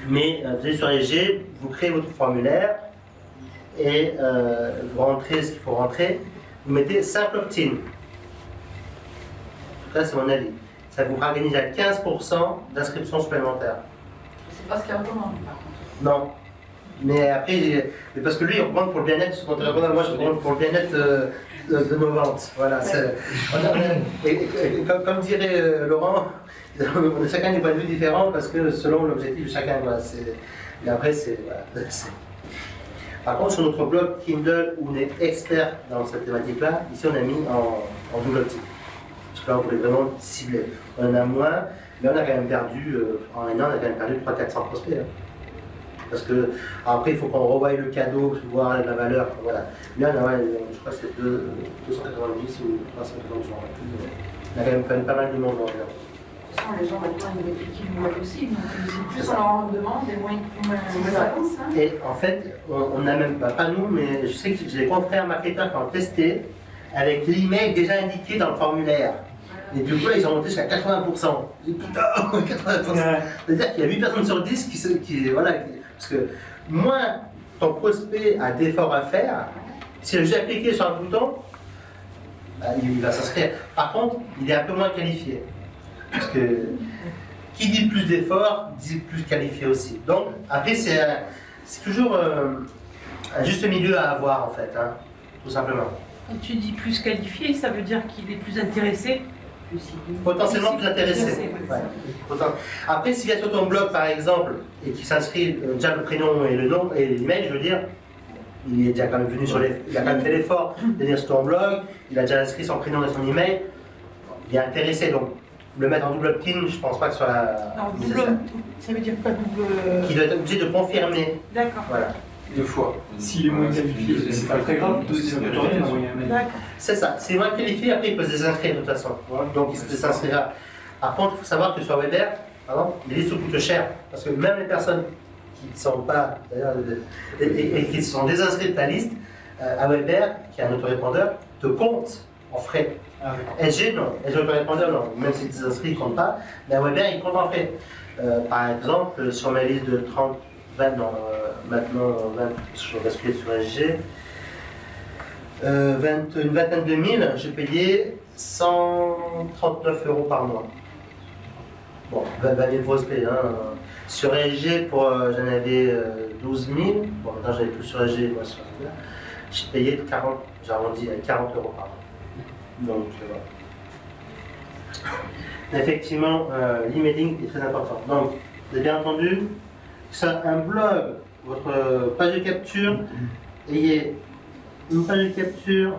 Mais vous allez sur les G, vous créez votre formulaire, et vous rentrez ce qu'il faut rentrer, vous mettez simple opt-in. En tout cas, c'est mon avis. Ça vous organise à 15% d'inscription supplémentaire. C'est pas ce qu'il recommande, par contre. Non. Mais après, parce que lui, il recommande pour le bien-être, ce qu'on te recommande, moi je recommande pour le bien-être de nos ventes. Voilà. Comme dirait Laurent, on a chacun des points de vue différents parce que selon l'objectif de chacun. Voilà, mais après, voilà, par contre, sur notre blog Kindle, où on est expert dans cette thématique-là, ici on a mis en double optique. Parce que là, on voulait vraiment cibler. On en a moins, mais on a quand même perdu, en un an, on a quand même perdu 300-400 prospects. Hein. Parce que, après, il faut qu'on revoie le cadeau, pour voir la valeur. Voilà. Là, on a, je crois que c'est 290 ou 390. On a quand même pas mal de monde. De toute façon, les gens maintenant ils nous voient aussi, donc plus on leur en demande, et moins ils s'avancent. Hein. Et en fait, on n'a même pas nous, mais je sais que j'ai des confrères marketeurs qui ont testé avec l'email déjà indiqué dans le formulaire. Et du coup, là, ils ont monté jusqu'à 80%. J'ai dit, putain, 80%. C'est-à-dire qu'il y a 8 personnes sur 10 voilà, parce que moins ton prospect a d'efforts à faire, s'il a juste appliqué sur un bouton, il va s'inscrire. Par contre, il est un peu moins qualifié. Parce que qui dit plus d'efforts, dit plus qualifié aussi. Donc, après, c'est toujours un juste milieu à avoir, en fait, hein, tout simplement. Quand tu dis plus qualifié, ça veut dire qu'il est plus intéressé. Potentiellement plus intéressé. Ouais. Après, s'il vient sur ton blog, par exemple, et qu'il s'inscrit déjà le prénom et le nom, et l'email, je veux dire, il est déjà quand même venu il a quand même fait l'effort de venir sur ton blog, il a déjà inscrit son prénom et son email, il est intéressé, donc le mettre en double opt-in, je pense pas que ce soit la. Non, double, ça veut dire pas double. Qu'il doit être obligé de confirmer. D'accord. Voilà. 2 fois. S'il est moins qualifié, c'est pas très grave, deuxième envoyer un mail. D'accord. C'est ça, s'il est moins qualifié, après il peut se désinscrire de toute façon. Donc il se désinscrira. Par contre, il faut savoir que sur Weber, les listes coûtent cher. Parce que même les personnes qui ne sont pas, d'ailleurs, et qui sont désinscrites de ta liste, à Weber, qui est un autorépondeur, te compte en frais. Ah, d'accord. SG, non. SG autorépondeur, non. Même si les inscrits ne comptent pas, mais Weber, il compte en frais. Par exemple, sur ma liste de 30, 20, non, maintenant, 20, je vais basculer sur SG, une vingtaine de mille, j'ai payé 139 € par mois. Bon, 20 000 prospects. Hein. Sur SG, j'en avais 12 000. Bon, maintenant j'avais plus sur SG, moi sur SG. J'ai payé 40, j'ai arrondi à 40 € par mois. Donc, voilà. Effectivement, l'emailing est très important. Donc, vous avez bien entendu, ça, un blog, votre page de capture, ayez une page de capture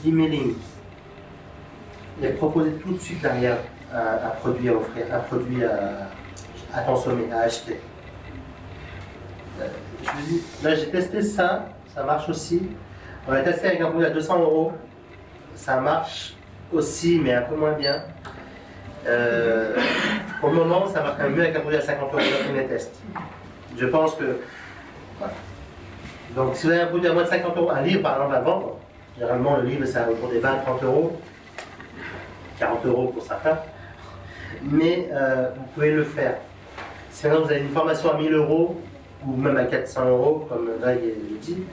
d'emailing et proposez tout de suite derrière un produit à offrir, un produit à consommer, à acheter. Je vous dis, là j'ai testé ça, ça marche aussi. On a testé avec un produit à 200 €, ça marche aussi, mais un peu moins bien. Pour le moment, ça marche quand même mieux avec un produit à 50 € dans mes tests. Je pense que. Voilà. Donc, si vous avez un produit à moins de 50 €, un livre par exemple à vendre, généralement le livre c'est autour des 20-30 €, 40 € pour certains, mais vous pouvez le faire. Si maintenant vous avez une formation à 1000 € ou même à 400 €, comme Greg le dit,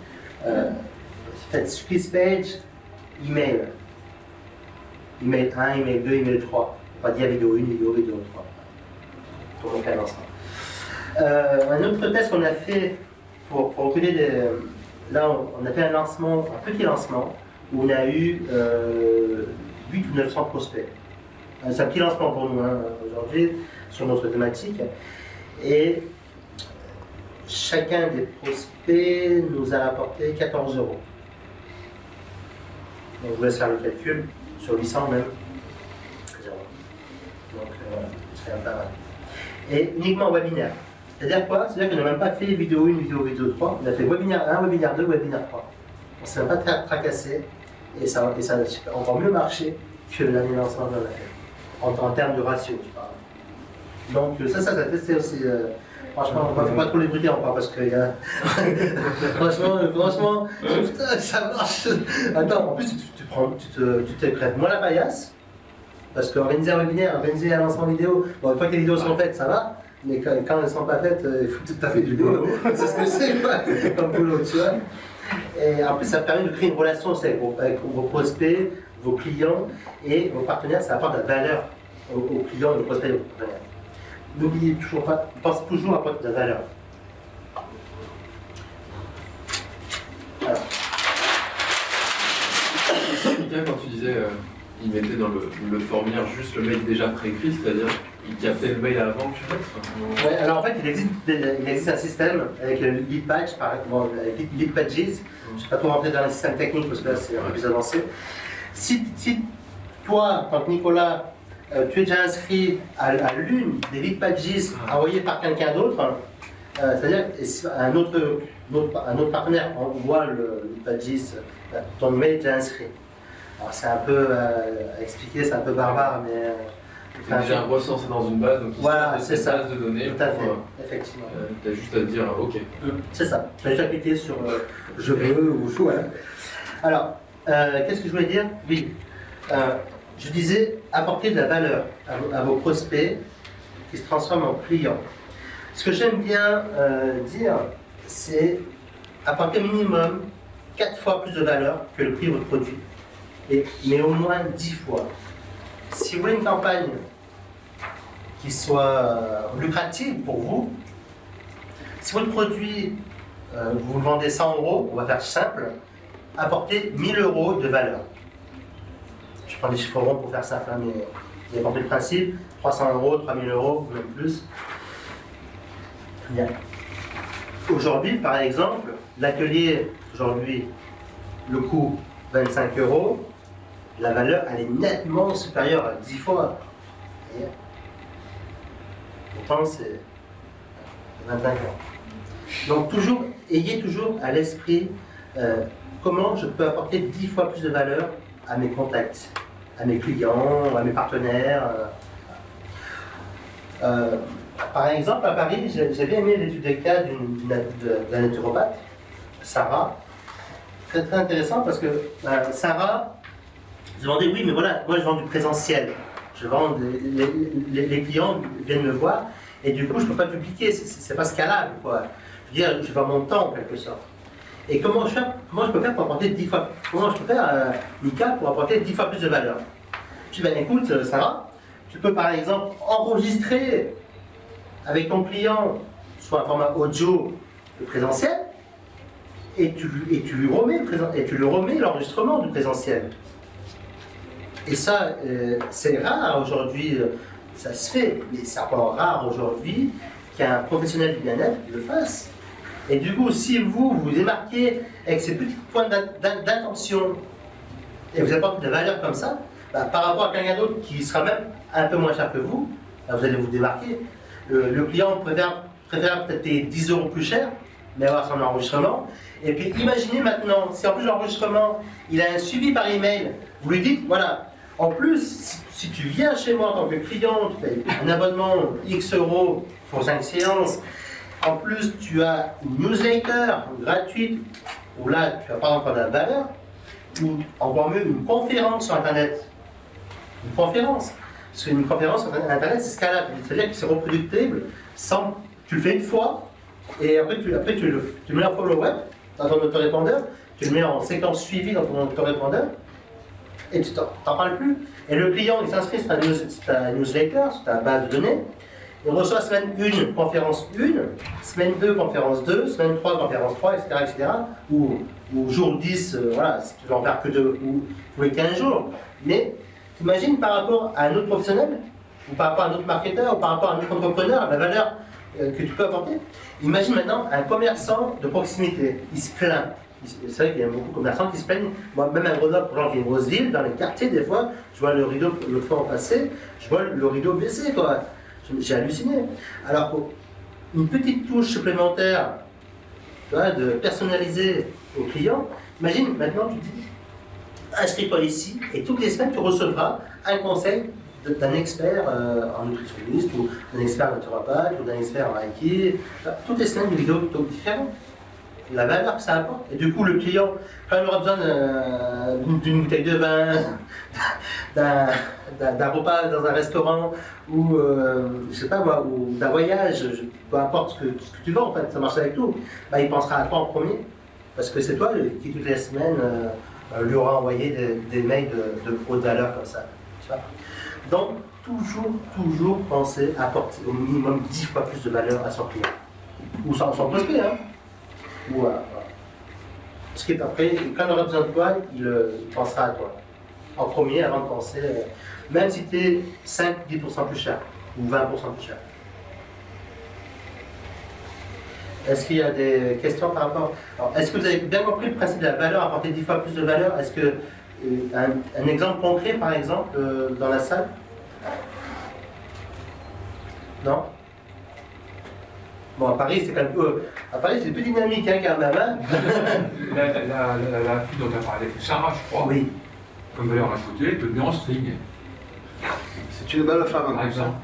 faites squeeze page, email. Email 1, email 2, email 3. Pas dire vidéo 1, vidéo 3. Pour mon cas lancement. Un autre test qu'on a fait pour recruter des. Là, on a fait un lancement, un petit lancement, où on a eu 8 ou 900 prospects. C'est un petit lancement pour nous hein, aujourd'hui, sur notre thématique. Et chacun des prospects nous a rapporté 14 €. Donc, je vous laisse faire le calcul, sur 800 même. Donc, c'est un pas mal. Et uniquement webinaire. C'est-à-dire quoi? C'est-à-dire qu'on n'a même pas fait vidéo 1, vidéo 3. On a fait webinaire 1, webinaire 2, webinaire 3. On ne s'est même pas tracassé. Et ça a encore mieux marché que le dernier lancement qu'on a fait. En termes de ratio, je parle. Donc, ça a testé aussi. Franchement, il ne faut pas trop les brûler encore parce que. franchement, putain, ça marche. Attends, en plus, tu te crèves moins la paillasse. Parce qu'organiser un webinaire, organiser un lancement vidéo, bon, une fois que les vidéos sont faites, ça va, mais quand elles ne sont pas faites, il faut tout à fait du boulot. C'est ce que c'est, quoi, comme boulot, tu vois. Et en plus, ça permet de créer une relation aussi avec vos prospects, vos clients et vos partenaires, ça apporte de la valeur aux clients et aux prospects et aux partenaires. N'oubliez toujours pas, pensez toujours à apporter de la valeur. Alors. Mika, quand tu disais. Il mettait dans le formulaire juste le mail déjà préécrit, c'est-à-dire il captait le mail avant que tu mettes. Ouais, alors en fait, il existe un système avec le lead badge, par exemple, lead badges. Je ne vais pas trop rentrer dans un système technique parce que là c'est un peu plus avancé. Si toi, en tant que Nicolas, tu es déjà inscrit à l'une des lead badges envoyées par quelqu'un d'autre, c'est-à-dire un autre partenaire envoie le lead badges, ton mail est déjà inscrit. Alors c'est un peu à expliquer, c'est un peu barbare, mais. C'est déjà recensé dans une base, donc voilà, c'est ça. Base de données. Tout à fait, effectivement. Tu as juste à te dire OK. C'est ça. Tu as juste à cliquer sur je veux ou je voilà. Alors, qu'est-ce que je voulais dire? Oui. Je disais apporter de la valeur à vos prospects qui se transforment en clients. Ce que j'aime bien dire, c'est apporter minimum 4 fois plus de valeur que le prix de votre produit. Mais au moins 10 fois. Si vous voulez une campagne qui soit lucrative pour vous, si votre produit, vous le vendez 100 €, on va faire simple, apportez 1000 € de valeur. Je prends des chiffres ronds pour faire simple, hein, mais vous avez compris le principe, 300 €, 3000 €, même plus. Bien. Aujourd'hui, par exemple, l'atelier, aujourd'hui, le coût 25 €. La valeur, elle est nettement supérieure à 10 fois. Et pourtant, c'est 25 €. Donc, ayez toujours à l'esprit comment je peux apporter 10 fois plus de valeur à mes contacts, à mes clients, à mes partenaires. Par exemple, à Paris, j'ai bien aimé l'étude de cas d'un naturopathe, Sarah. Très très intéressant parce que Sarah, Ils demandaient, oui, mais voilà, moi je vends du présentiel. Je vends, les clients viennent me voir, et du coup, je ne peux pas dupliquer, c'est pas scalable, quoi. Je veux dire, je vends mon temps, en quelque sorte. Et comment je peux faire pour apporter 10 fois, comment je peux faire, Mika, pour apporter 10 fois plus de valeur? Je dis, ben écoute, Sarah, tu peux par exemple enregistrer avec ton client, soit un format audio, le présentiel, et tu lui remets l'enregistrement du présentiel. Et ça, c'est rare aujourd'hui, ça se fait, mais c'est encore rare aujourd'hui qu'un professionnel du bien-être le fasse. Et du coup, si vous démarquez avec ces petits points d'intention et vous apportez de valeur comme ça, bah, par rapport à quelqu'un d'autre qui sera même un peu moins cher que vous, bah, vous allez vous démarquer. Le client préfère peut-être payer 10 € plus cher, mais avoir son enregistrement. Et puis imaginez maintenant, si en plus l'enregistrement, il a un suivi par email, vous lui dites, voilà, en plus, si tu viens chez moi en tant que client, tu payes un abonnement X € pour 5 séances, en plus tu as une newsletter gratuite, où là tu vas pas encore de la valeur, ou encore mieux une conférence sur Internet. Une conférence. Parce qu'une conférence sur Internet, c'est scalable, c'est-à-dire que c'est reproductible sans. Tu le fais une fois, et après tu le mets en follow-up dans ton autorépondeur, tu le mets en séquence suivie dans ton autorépondeur, et tu t'en parles plus. Et le client, il s'inscrit sur ta newsletter, sur ta base de données, il reçoit semaine 1, conférence 1, semaine 2, conférence 2, semaine 3, conférence 3, etc. etc. Ou jour 10, voilà, si tu veux en faire que 2, ou tous les 15 jours. Mais imagine par rapport à un autre professionnel, ou par rapport à un autre marketeur, ou par rapport à un autre entrepreneur, la valeur que tu peux apporter. Imagine maintenant un commerçant de proximité, il se plaint. C'est vrai qu'il y a beaucoup de commerçants qui se plaignent. Moi, même à Grenoble, pour gens qui est une grosse ville, dans les quartiers, des fois, je vois le rideau, l'autre fois en passé, je vois le rideau baisser, quoi. J'ai halluciné. Alors, pour une petite touche supplémentaire, tu vois, de personnaliser au client, imagine maintenant, tu dis, inscris-toi ici, et toutes les semaines, tu recevras un conseil d'un expert en nutritionniste, ou d'un expert en naturopathe, ou d'un expert en Reiki. Toutes les semaines, des vidéos plutôt différentes. La valeur que ça apporte. Et du coup, le client, quand il aura besoin d'une bouteille de vin, d'un repas dans un restaurant, ou je sais pas moi, ou d'un voyage, peu importe ce que tu veux en fait, ça marche avec tout, bah, il pensera à toi en premier. Parce que c'est toi qui, toutes les semaines, lui aura envoyé des mails de haute valeur comme ça. Tu vois. Donc, toujours penser à apporter au minimum 10 fois plus de valeur à son client. Ou son prospect, hein. Voilà. Parce qu'après, quand il aura besoin de toi, il pensera à toi. En premier, avant de penser, même si tu es 5-10% plus cher, ou 20% plus cher. Est-ce qu'il y a des questions par rapport... Est-ce que vous avez bien compris le principe de la valeur, apporter 10 fois plus de valeur? Est-ce que... un exemple concret, par exemple, dans la salle? Non? Bon, à Paris, c'est quand même à Paris, c'est plus dynamique, hein, quand même. Hein. La fille dont tu as parlé, Sarah, je crois. Oui. Comme valeur ajoutée, peut tenir en string. C'est une belle femme, Par exemple.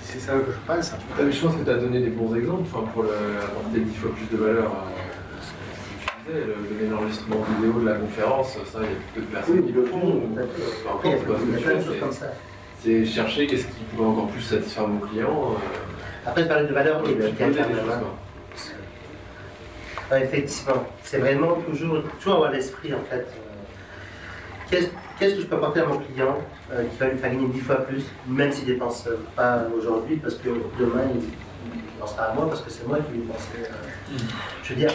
C'est ça que je pense. Mais je pense que tu as donné des bons exemples pour apporter 10 fois plus de valeur. Ce que tu disais, le l'enregistrement vidéo de la conférence, ça, il y a peu de personnes qui le font. Peu importe, c'est chercher qu'est-ce qui pourrait encore plus satisfaire mon client. Après, je parlais de valeur et de quelqu'un. Effectivement, c'est vraiment toujours avoir l'esprit en fait. Qu'est-ce que je peux apporter à mon client qui va lui faire gagner 10 fois plus, même s'il ne dépense pas aujourd'hui, parce que demain il pensera à moi, parce que c'est moi qui lui penserai. Je veux dire,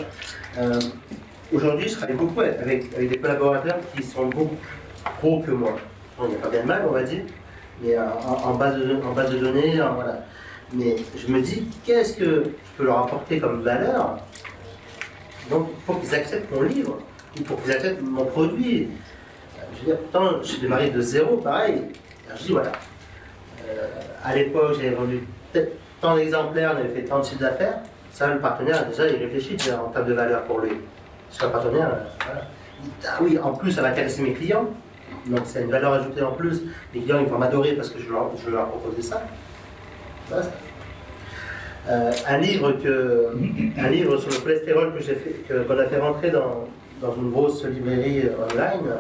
aujourd'hui je travaille beaucoup avec des collaborateurs qui sont beaucoup pro que moi. Bon, il n'y a pas bien de mal, on va dire, mais en base de données, voilà. Mais je me dis, qu'est-ce que je peux leur apporter comme valeur? Donc, pour qu'ils acceptent mon livre, ou pour qu'ils acceptent mon produit. Je veux dire, pourtant, j'ai démarré de zéro, pareil. Alors, je dis, voilà. À l'époque, j'avais vendu peut-être tant d'exemplaires, on avait fait tant de chiffres d'affaires. Ça, le partenaire, déjà, il réfléchit déjà en termes de valeur pour lui. Parce qu'un partenaire, voilà. Ah oui, en plus, ça va intéresser mes clients. Donc, c'est une valeur ajoutée en plus. Les clients, ils vont m'adorer parce que je leur proposais ça. Voilà. Un livre sur le cholestérol qu'on a fait rentrer dans une grosse librairie online,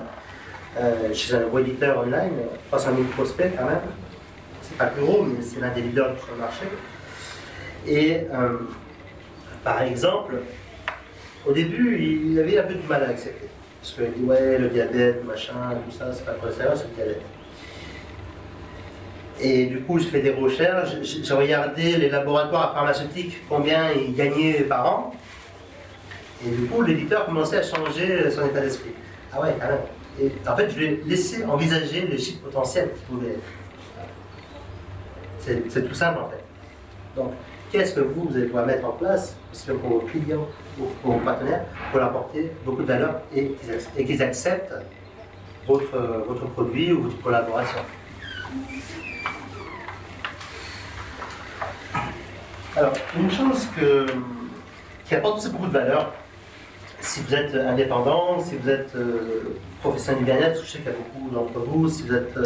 chez un gros éditeur online, 300 000 prospects quand même. C'est pas le plus gros, mais c'est l'un des leaders sur le marché. Et par exemple, au début, il avait un peu du mal à accepter. Parce qu'il dit, ouais, le diabète, machin, tout ça, c'est pas très sérieux, c'est le diabète. Et du coup, j'ai fait des recherches, j'ai regardé les laboratoires pharmaceutiques, combien ils gagnaient par an. Et du coup, l'éditeur commençait à changer son état d'esprit. Ah ouais, quand même. Et en fait, je lui ai laissé envisager les chiffres potentiels qui pouvaient être. C'est tout simple en fait. Donc, qu'est-ce que vous allez pouvoir mettre en place pour vos clients, pour vos partenaires, pour leur apporter beaucoup de valeur et qu'ils acceptent votre produit ou votre collaboration. Alors, une chose qui apporte aussi beaucoup de valeur, si vous êtes indépendant, si vous êtes professionnel du bien-être, je sais qu'il y a beaucoup d'entre vous, si vous êtes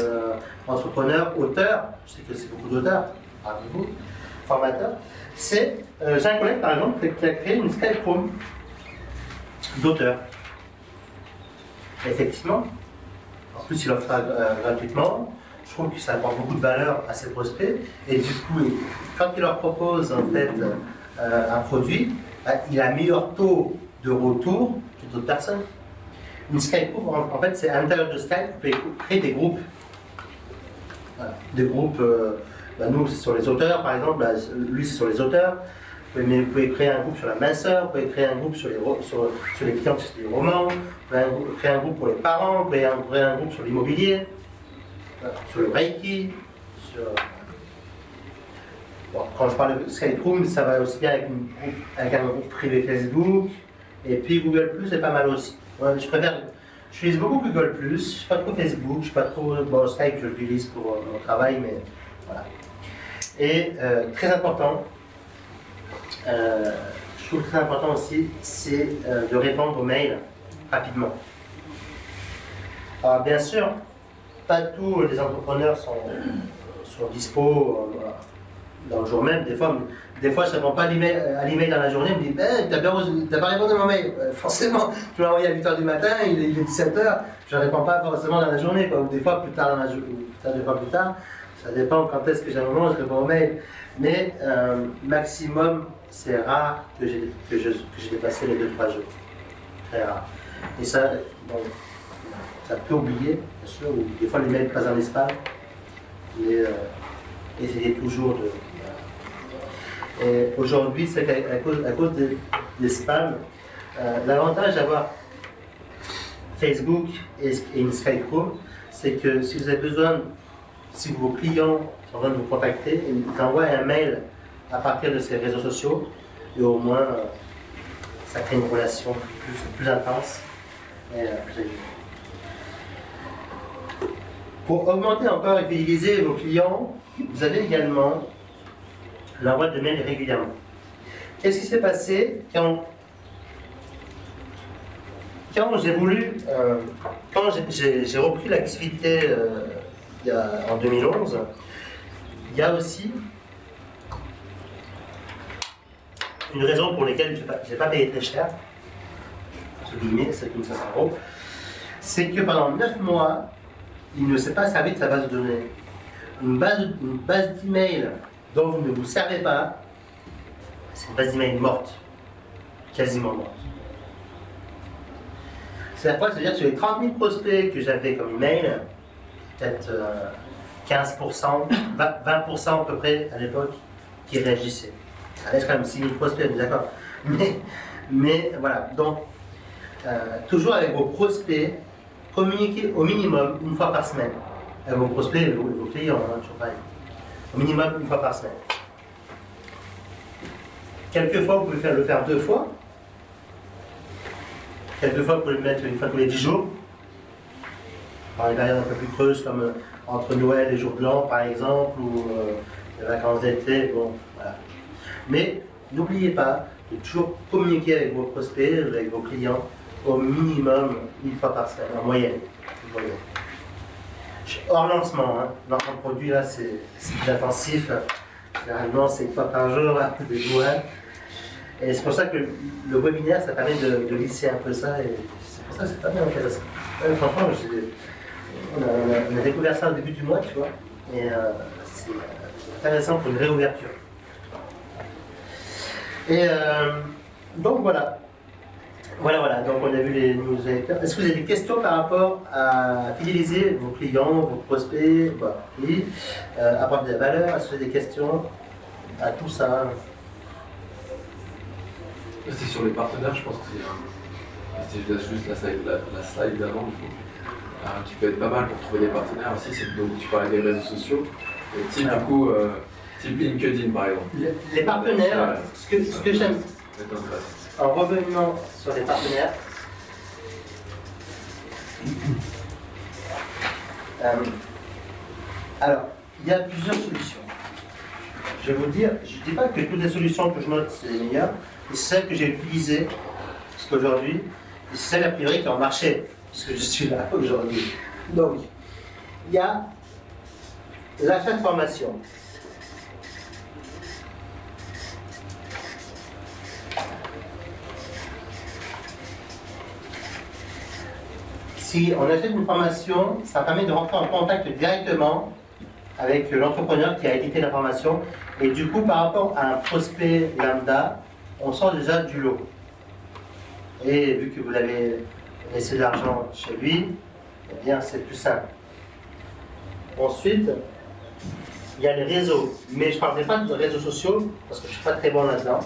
entrepreneur, auteur, je sais que c'est beaucoup d'auteurs, parmi vous, formateurs, c'est, j'ai un collègue par exemple qui a créé une Skype Room d'auteurs. Effectivement, en plus il offre ça gratuitement. Je trouve que ça apporte beaucoup de valeur à ses prospects et du coup, quand il leur propose en fait un produit, il a un meilleur taux de retour que d'autres personnes. Une Skype Group, en fait, c'est à l'intérieur de Skype, vous pouvez créer des groupes. Voilà. Des groupes, nous c'est sur les auteurs par exemple, lui c'est sur les auteurs. Vous pouvez créer un groupe sur la minceur, vous pouvez créer un groupe sur les clients qui écrivent des romans, vous pouvez créer un groupe pour les parents, vous pouvez créer un groupe sur l'immobilier. Sur le Reiki, bon, quand je parle de Skype Room, ça va aussi bien avec un groupe privé Facebook, et puis Google Plus est pas mal aussi. Ouais, j'utilise beaucoup Google Plus, je suis pas trop Facebook, je suis pas trop, bon, Skype je l'utilise pour mon travail, mais voilà. Et très important, je trouve très important aussi, c'est de répondre aux mails rapidement. Alors bien sûr, pas tous les entrepreneurs sont dispo dans le jour même. Des fois je ne réponds pas à l'email dans la journée. Je me dis, t'as pas répondu à mon mail. Forcément, tu m'as envoyé à 8h du matin, il est 17h, je ne réponds pas forcément dans la journée. Quoi. Ou des fois plus tard dans la journée, des fois plus tard. Ça dépend quand est-ce que j'ai un moment, je réponds au mail. Mais maximum, c'est rare que j'ai dépassé les 2-3 jours. Très rare. Et ça, bon, ça peut oublier, bien sûr, ou des fois les mails passent dans les spams, mais essayez toujours de... Aujourd'hui, c'est qu'à cause des spams, l'avantage d'avoir Facebook et une Skype Room, c'est que si vous avez besoin, si vos clients sont en train de vous contacter, ils envoient un mail à partir de ces réseaux sociaux, et au moins, ça crée une relation plus intense et plus agile. Pour augmenter encore et fidéliser vos clients, vous avez également l'envoi de mails régulièrement. Qu'est-ce qui s'est passé quand j'ai voulu, quand j'ai repris l'activité en 2011, il y a aussi une raison pour laquelle je n'ai pas payé très cher, entre guillemets, c'est comme 500 €, c'est que pendant 9 mois, il ne s'est pas servi de sa base de données. Une base d'email dont vous ne vous servez pas, c'est une base d'email morte, quasiment morte. C'est-à-dire que sur les 30 000 prospects que j'avais comme email, peut-être 15%, 20% à peu près à l'époque, qui réagissaient. Ça reste quand même 6 000 prospects, d'accord. Mais voilà, donc toujours avec vos prospects, communiquez au minimum une fois par semaine. Avec vos prospects et vos clients, toujours pareil. Au minimum une fois par semaine. Quelquefois, vous pouvez le faire 2 fois. Quelquefois, vous pouvez le mettre une fois tous les 10 jours. Dans les périodes un peu plus creuses, comme entre Noël et Jour Blanc, par exemple, ou les vacances d'été, bon, voilà. Mais n'oubliez pas de toujours communiquer avec vos prospects, avec vos clients, au minimum une fois par semaine, en moyenne. Hors lancement, hein. Lancement de produit, là, c'est plus intensif. Généralement, c'est une fois par jour, là, des jours. Et c'est pour ça que le webinaire, ça permet de lisser un peu ça, et c'est pour ça que c'est pas bien intéressant. Franchement, on a découvert ça au début du mois, tu vois, et c'est intéressant pour une réouverture. Et donc voilà. Voilà, donc on a vu les newsletters. Est-ce que vous avez des questions par rapport à fidéliser vos clients, vos prospects, oui, apporter de la valeur? Est-ce que vous avez des questions à tout ça? C'est sur les partenaires, je pense que c'est juste la slide d'avant, qui peut être pas mal pour trouver des partenaires aussi. Donc tu parlais des réseaux sociaux, type du coup, type LinkedIn par exemple. Les partenaires, ce que j'aime, en revenant sur les partenaires, alors, il y a plusieurs solutions. Je vais vous dire, je ne dis pas que toutes les solutions que je note, c'est les meilleures, mais c'est celles que j'ai utilisées jusqu'à aujourd'hui, et c'est celles a priori qui ont marché, puisque je suis là aujourd'hui. Donc, il y a l'achat de formation. Si on achète une formation, ça permet de rentrer en contact directement avec l'entrepreneur qui a édité la formation. Et du coup, par rapport à un prospect lambda, on sort déjà du lot. Et vu que vous avez laissé de l'argent chez lui, eh bien, c'est plus simple. Ensuite, il y a les réseaux. Mais je ne parlerai pas de réseaux sociaux, parce que je ne suis pas très bon là-dedans.